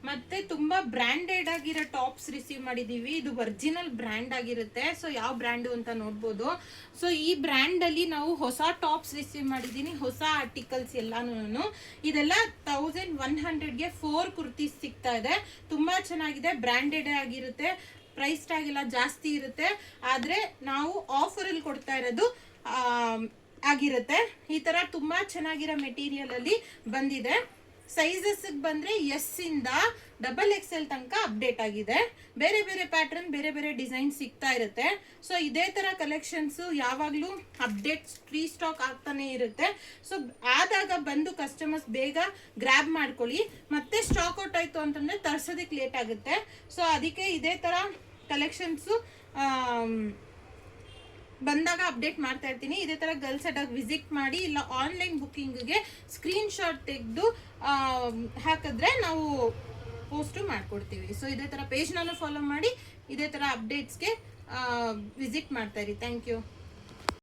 ಮತ್ತೆ ತುಂಬಾ ಬ್ರ್ಯಾಂಡೆಡ್ ಆಗಿರೋ ಟಾಪ್ಸ್ ರಿಸೀವ್ ಮಾಡಿದೀವಿ. ಇದು ಒರಿಜಿನಲ್ ಬ್ರ್ಯಾಂಡ್ ಆಗಿರುತ್ತೆ. ಸೊ ಯಾವ ಬ್ರ್ಯಾಂಡು ಅಂತ ನೋಡ್ಬೋದು. ಸೊ ಈ ಬ್ರ್ಯಾಂಡ್ ಅಲ್ಲಿ ನಾವು ಹೊಸ ಟಾಪ್ಸ್ ರಿಸೀವ್ ಮಾಡಿದೀನಿ, ಹೊಸ ಆರ್ಟಿಕಲ್ಸ್ ಎಲ್ಲಾನು. ಇದೆಲ್ಲ 1100ಗೆ 4 ಕುರ್ತೀಸ್ ಸಿಗ್ತಾ ಇದೆ. ತುಂಬಾ ಚೆನ್ನಾಗಿದೆ, ಬ್ರ್ಯಾಂಡೆಡ್ ಆಗಿರುತ್ತೆ, ಪ್ರೈಸ್ ಟ್ಯಾಗ್ ಎಲ್ಲ ಜಾಸ್ತಿ ಇರುತ್ತೆ. ಆದ್ರೆ ನಾವು ಆಫರ್ ಅಲ್ಲಿ ಕೊಡ್ತಾ ಇರೋದು ಆಗಿರುತ್ತೆ. ಈ ತರ ತುಂಬಾ ಚೆನ್ನಾಗಿರೋ ಮೆಟೀರಿಯಲ್ ಅಲ್ಲಿ ಬಂದಿದೆ. ಸೈಜಸ್ ಬಂದ್ರೆ ಎಸ್ ಇಂದ XXL ತನಕ ಅಪ್ಡೇಟ್ ಆಗಿದೆ. ಬೇರೆ ಬೇರೆ ಪ್ಯಾಟರ್ನ್, ಬೇರೆ ಬೇರೆ ಡಿಸೈನ್ ಸಿಗ್ತಾ ಇರುತ್ತೆ. ಸೊ ಇದೇ ತರ ಕಲೆಕ್ಷನ್ಸ್ ಯಾವಾಗ್ಲೂ ಅಪ್ಡೇಟ್ಸ್ ಸ್ಟಾಕ್ ಆಗ್ತಾನೆ ಇರುತ್ತೆ. ಸೊ ಆದಾಗ ಬಂದು ಕಸ್ಟಮರ್ಸ್ ಬೇಗ ಗ್ರ್ಯಾಬ್ ಮಾಡ್ಕೊಳ್ಳಿ. ಮತ್ತೆ ಸ್ಟಾಕ್ ಔಟ್ ಆಯ್ತು ಅಂತಂದ್ರೆ ತರ್ಸೋದಕ್ಕೆ ಲೇಟ್ ಆಗುತ್ತೆ. ಸೊ ಅದಕ್ಕೆ ಇದೇ ತರ ಕಲೆಕ್ಷನ್ಸು ಬಂದಾಗ ಅಪ್ಡೇಟ್ ಮಾಡ್ತಾ ಇರ್ತೀನಿ. ಇದೇ ತರ ಗರ್ಲ್ಸ್ ಅಡ್ಡಾಗಿ ವಿಸಿಟ್ ಮಾಡಿ, ಇಲ್ಲ ಆನ್ಲೈನ್ ಬುಕ್ಕಿಂಗ್ಗೆ ಸ್ಕ್ರೀನ್ ಶಾಟ್ ತೆಗೆದು ಹಾಕಿದ್ರೆ ನಾವು ಪೋಸ್ಟು ಮಾಡ್ಕೊಡ್ತೀವಿ. ಸೊ ಇದೇ ತರ ಪೇಜ್ನಲ್ಲೂ ಫಾಲೋ ಮಾಡಿ, ಇದೇ ತರ ಅಪ್ಡೇಟ್ಸ್ಗೆ ವಿಸಿಟ್ ಮಾಡ್ತಾ ಇರಿ. Thank you.